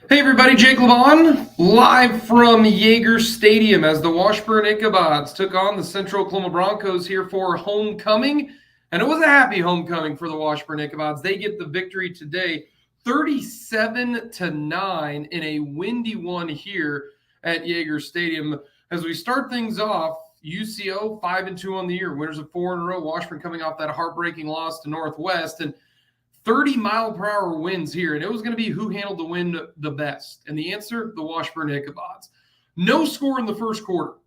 Hey everybody, Jake LeBon, live from Yager Stadium as the Washburn Ichabods took on the Central Oklahoma Broncos here for homecoming. And it was a happy homecoming for the Washburn Ichabods. They get the victory today, 37-9 in a windy one here at Yager Stadium. As we start things off, UCO 5-2 on the year, winners of 4 in a row. Washburn coming off that heartbreaking loss to Northwest, and 30-mile-per-hour winds here, and it was going to be who handled the wind the best. And the answer, the Washburn Ichabods. No score in the first quarter,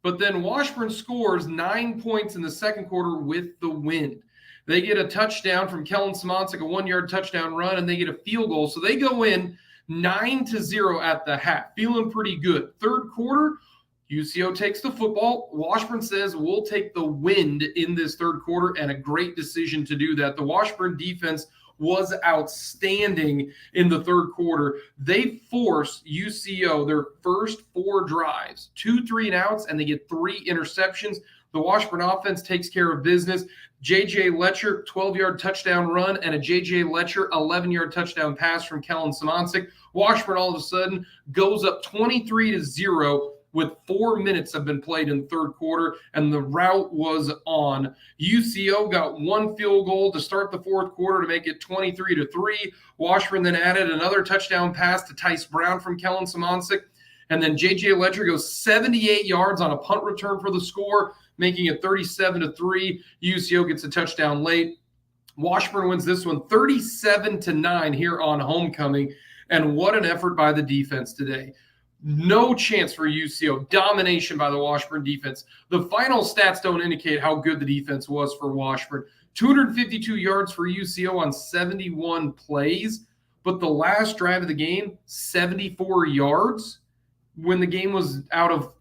but then Washburn scores 9 points in the second quarter with the wind. They get a touchdown from Kellen Simoncic, a 1-yard touchdown run, and they get a field goal. So they go in 9-0 at the half, feeling pretty good. Third quarter, UCO takes the football. Washburn says, we'll take the wind in this third quarter, and a great decision to do that. The Washburn defense was outstanding in the third quarter. They force UCO their first 4 drives, 2 3-and-outs, and they get 3 interceptions. The Washburn offense takes care of business. J.J. Letcher, 12-yard touchdown run, and a J.J. Letcher 11-yard touchdown pass from Kellen Simoncic. Washburn all of a sudden goes up 23-0 with 4 minutes have been played in the third quarter, and the route was on. UCO got 1 field goal to start the fourth quarter to make it 23-3. Washburn then added another touchdown pass to Tice Brown from Kellen Simoncic, and then J.J. Letcher goes 78 yards on a punt return for the score, making it 37-3. UCO gets a touchdown late. Washburn wins this one 37-9 here on homecoming, and what an effort by the defense today. No chance for UCO. Domination by the Washburn defense. The final stats don't indicate how good the defense was for Washburn. 252 yards for UCO on 71 plays, but the last drive of the game, 74 yards when the game was out of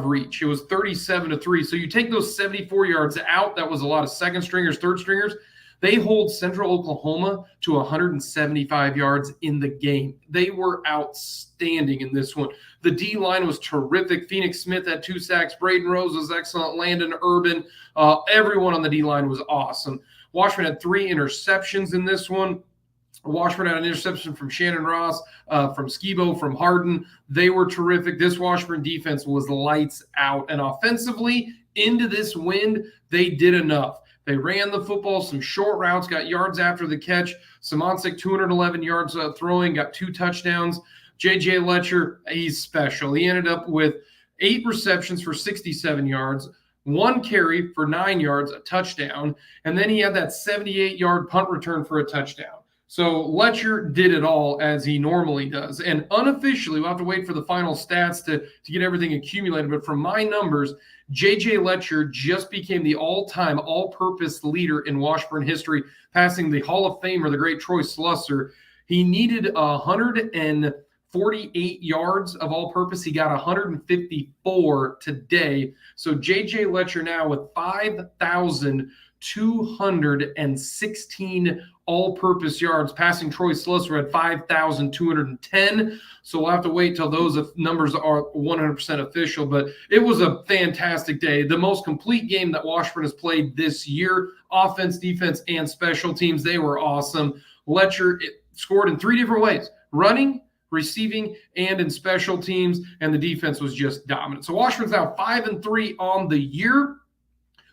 reach. It was 37-3. So you take those 74 yards out, that was a lot of second stringers, third stringers. They hold Central Oklahoma to 175 yards in the game. They were outstanding in this one. The D-line was terrific. Phoenix Smith had 2 sacks. Braden Rose was excellent. Landon Urban. Everyone on the D-line was awesome. Washburn had 3 interceptions in this one. Washburn had an interception from Shannon Ross, from Skibo, from Harden. They were terrific. This Washburn defense was lights out. And offensively, into this wind, they did enough. They ran the football, some short routes, got yards after the catch. Simoncic, 211 yards throwing, got 2 touchdowns. J.J. Letcher, he's special. He ended up with 8 receptions for 67 yards, 1 carry for 9 yards, a touchdown, and then he had that 78-yard punt return for a touchdown. So Letcher did it all as he normally does. And unofficially, we'll have to wait for the final stats to get everything accumulated. But from my numbers, J.J. Letcher just became the all-time all-purpose leader in Washburn history, passing the Hall of Famer, the great Troy Slusser. He needed 148 yards of all-purpose. He got 154 today. So J.J. Letcher now with 5,216 all-purpose yards, passing Troy Slusser at 5,210. So we'll have to wait till those numbers are 100% official. But it was a fantastic day. The most complete game that Washburn has played this year. Offense, defense, and special teams. They were awesome. Letcher scored in 3 different ways: running, receiving, and in special teams. And the defense was just dominant. So Washburn's now 5-3 on the year.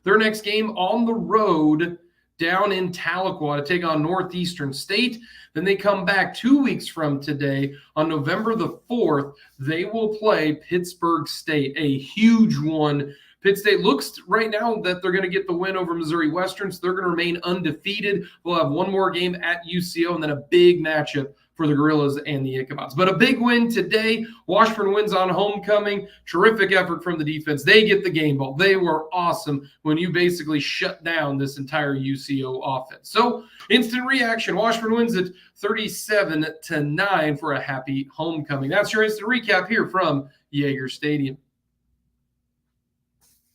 Their next game on the road down in Tahlequah to take on Northeastern State. Then they come back 2 weeks from today on November the 4th. They will play Pittsburgh State, a huge one. Pitt State looks right now that they're going to get the win over Missouri Western, so they're going to remain undefeated. We'll have one more game at UCO and then a big matchup for the Gorillas and the Ichabods. But a big win today. Washburn wins on homecoming. Terrific effort from the defense. They get the game ball. They were awesome when you basically shut down this entire UCO offense. So instant reaction. Washburn wins it 37-9 for a happy homecoming. That's your instant recap here from Yager Stadium.